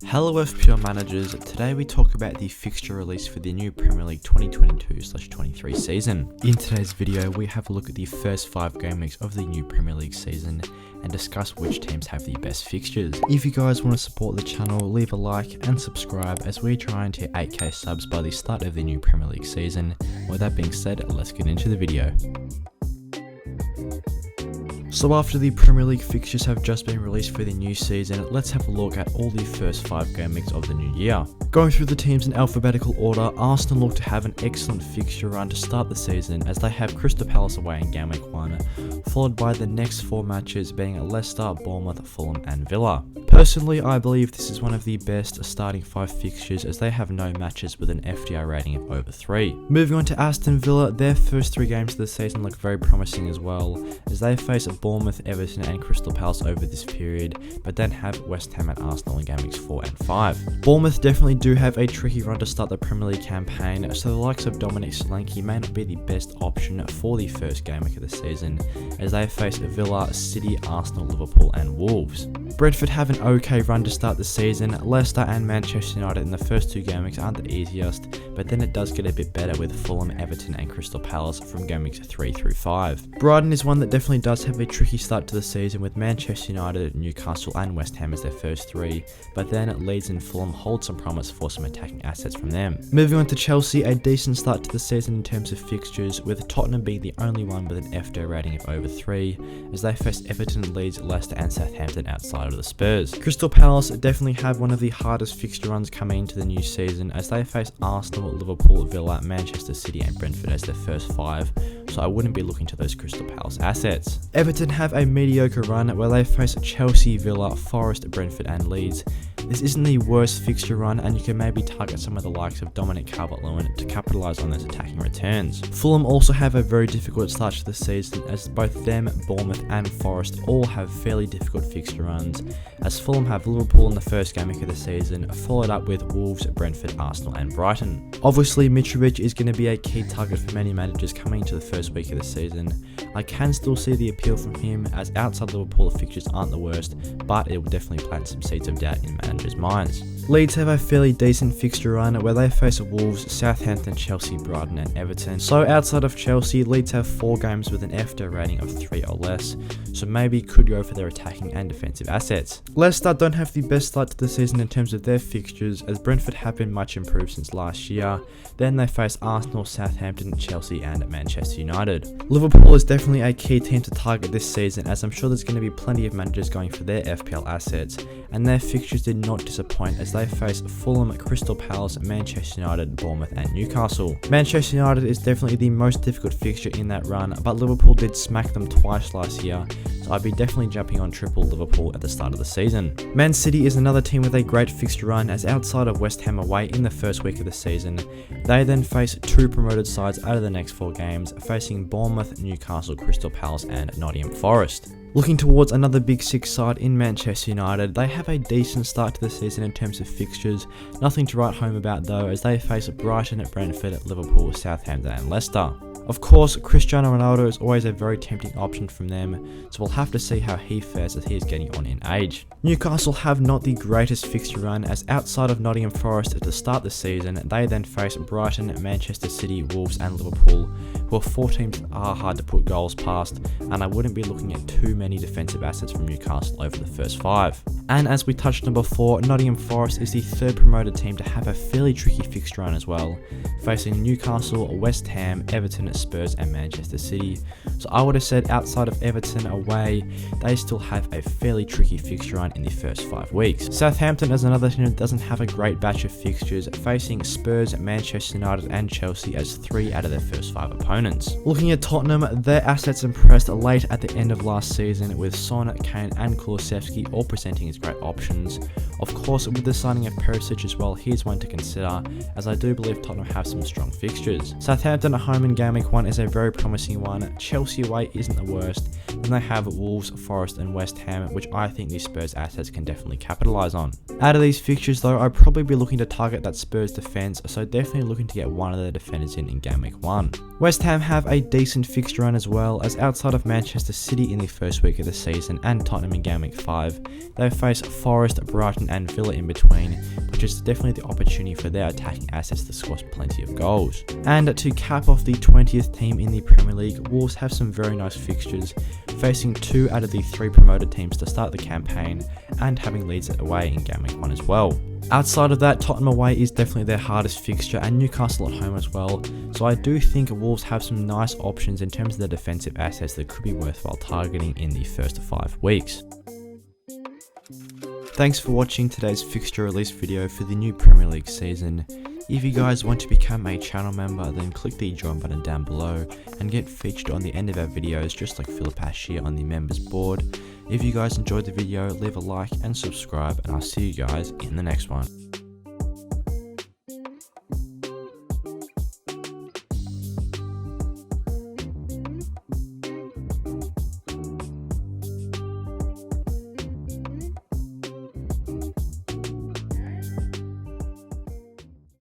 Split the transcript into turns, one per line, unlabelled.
Hello FPL managers, today we talk about the fixture release for the new Premier League 2022/23 season. In today's video we have a look at the first 5 game weeks of the new Premier League season and discuss which teams have the best fixtures. If you guys want to support the channel, leave a like and subscribe as we're trying to hit 8k subs by the start of the new Premier League season. With that being said, let's get into the video. So after the Premier League fixtures have just been released for the new season, let's have a look at all the first 5 game weeks of the new year. Going through the teams in alphabetical order, Arsenal look to have an excellent fixture run to start the season as they have Crystal Palace away in game week 1, followed by the next 4 matches being Leicester, Bournemouth, Fulham and Villa. Personally, I believe this is one of the best starting 5 fixtures as they have no matches with an FDR rating of over 3. Moving on to Aston Villa, their first 3 games of the season look very promising as well as they face Bournemouth, Everton and Crystal Palace over this period, but then have West Ham and Arsenal in game weeks 4 and 5. Bournemouth definitely do have a tricky run to start the Premier League campaign, so the likes of Dominic Solanke may not be the best option for the first game week of the season as they face Villa, City, Arsenal, Liverpool and Wolves. Brentford have an okay run to start the season. Leicester and Manchester United in the first 2 game weeks aren't the easiest, but then it does get a bit better with Fulham, Everton and Crystal Palace from game weeks 3 through 5. Brighton is one that definitely does have a tricky start to the season with Manchester United, Newcastle and West Ham as their first 3, but then Leeds and Fulham hold some promise for some attacking assets from them. Moving on to Chelsea, a decent start to the season in terms of fixtures, with Tottenham being the only one with an FPL rating of over 3 as they face Everton, Leeds, Leicester and Southampton outside of the Spurs. Crystal Palace definitely have one of the hardest fixture runs coming into the new season as they face Arsenal, Liverpool, Villa, Manchester City and Brentford as their first 5, so I wouldn't be looking to those Crystal Palace assets. Everton have a mediocre run where they face Chelsea, Villa, Forest, Brentford and Leeds. This isn't the worst fixture run and you can maybe target some of the likes of Dominic Calvert-Lewin to capitalise on those attacking returns. Fulham also have a very difficult start to the season as both them, Bournemouth and Forest all have fairly difficult fixture runs, as Fulham have Liverpool in the first game week of the season, followed up with Wolves, Brentford, Arsenal and Brighton. Obviously Mitrovic is going to be a key target for many managers coming into the first week of the season. I can still see the appeal from him as outside Liverpool the fixtures aren't the worst, but it will definitely plant some seeds of doubt in managers' minds. Leeds have a fairly decent fixture run where they face Wolves, Southampton, Chelsea, Brighton and Everton. So outside of Chelsea, Leeds have 4 games with an FPL rating of 3 or less, so maybe could go for their attacking and defensive assets. Leicester don't have the best start to the season in terms of their fixtures as Brentford have been much improved since last year. Then they face Arsenal, Southampton, Chelsea and Manchester United. Liverpool is definitely a key team to target this season as I'm sure there's going to be plenty of managers going for their FPL assets, and their fixtures did not disappoint as they face Fulham, Crystal Palace, Manchester United, Bournemouth and Newcastle. Manchester United is definitely the most difficult fixture in that run, but Liverpool did smack them twice last year, so I'd be definitely jumping on triple Liverpool at the start of the season. Man City is another team with a great fixture run as outside of West Ham away in the first week of the season, they then face 2 promoted sides out of the next 4 games, facing Bournemouth, Newcastle, Crystal Palace and Nottingham Forest. Looking towards another Big 6 side in Manchester United, they have a decent start to the season in terms of fixtures, nothing to write home about though as they face Brighton, Brentford, Liverpool, Southampton and Leicester. Of course, Cristiano Ronaldo is always a very tempting option from them, so we'll have to see how he fares as he is getting on in age. Newcastle have not the greatest fixture run as outside of Nottingham Forest to start the season, they then face Brighton, Manchester City, Wolves and Liverpool, who are 4 teams that are hard to put goals past, and I wouldn't be looking at too many defensive assets from Newcastle over the first 5. And as we touched on before, Nottingham Forest is the 3rd promoted team to have a fairly tricky fixture run as well, facing Newcastle, West Ham, Everton, Spurs and Manchester City. So I would have said outside of Everton away, they still have a fairly tricky fixture run in the first 5 weeks. Southampton is another team that doesn't have a great batch of fixtures, facing Spurs, Manchester United and Chelsea as 3 out of their first 5 opponents. Looking at Tottenham, their assets impressed late at the end of last season with Son, Kane and Kulusevski all presenting as great options. Of course, with the signing of Perisic as well, here's one to consider as I do believe Tottenham have some strong fixtures. Southampton at home in game week week 1 is a very promising one. Chelsea away isn't the worst. Then they have Wolves, Forest and West Ham, which I think these Spurs assets can definitely capitalise on. Out of these fixtures though, I'd probably be looking to target that Spurs defence, so definitely looking to get one of the defenders in game week 1. West Ham have a decent fixture run as well, as outside of Manchester City in the first week of the season and Tottenham in game week 5, they face Forest, Brighton and Villa in between, which is definitely the opportunity for their attacking assets to score plenty of goals. And to cap off the 20th team in the Premier League, Wolves have some very nice fixtures, facing 2 out of the 3 promoted teams to start the campaign and having Leeds away in game week 1 as well. Outside of that, Tottenham away is definitely their hardest fixture and Newcastle at home as well, so I do think Wolves have some nice options in terms of their defensive assets that could be worthwhile targeting in the first 5 weeks. Thanks for watching today's fixture release video for the new Premier League season. If you guys want to become a channel member, then click the join button down below and get featured on the end of our videos just like Philip Ash here on the members board. If you guys enjoyed the video, leave a like and subscribe, and I'll see you guys in the next one.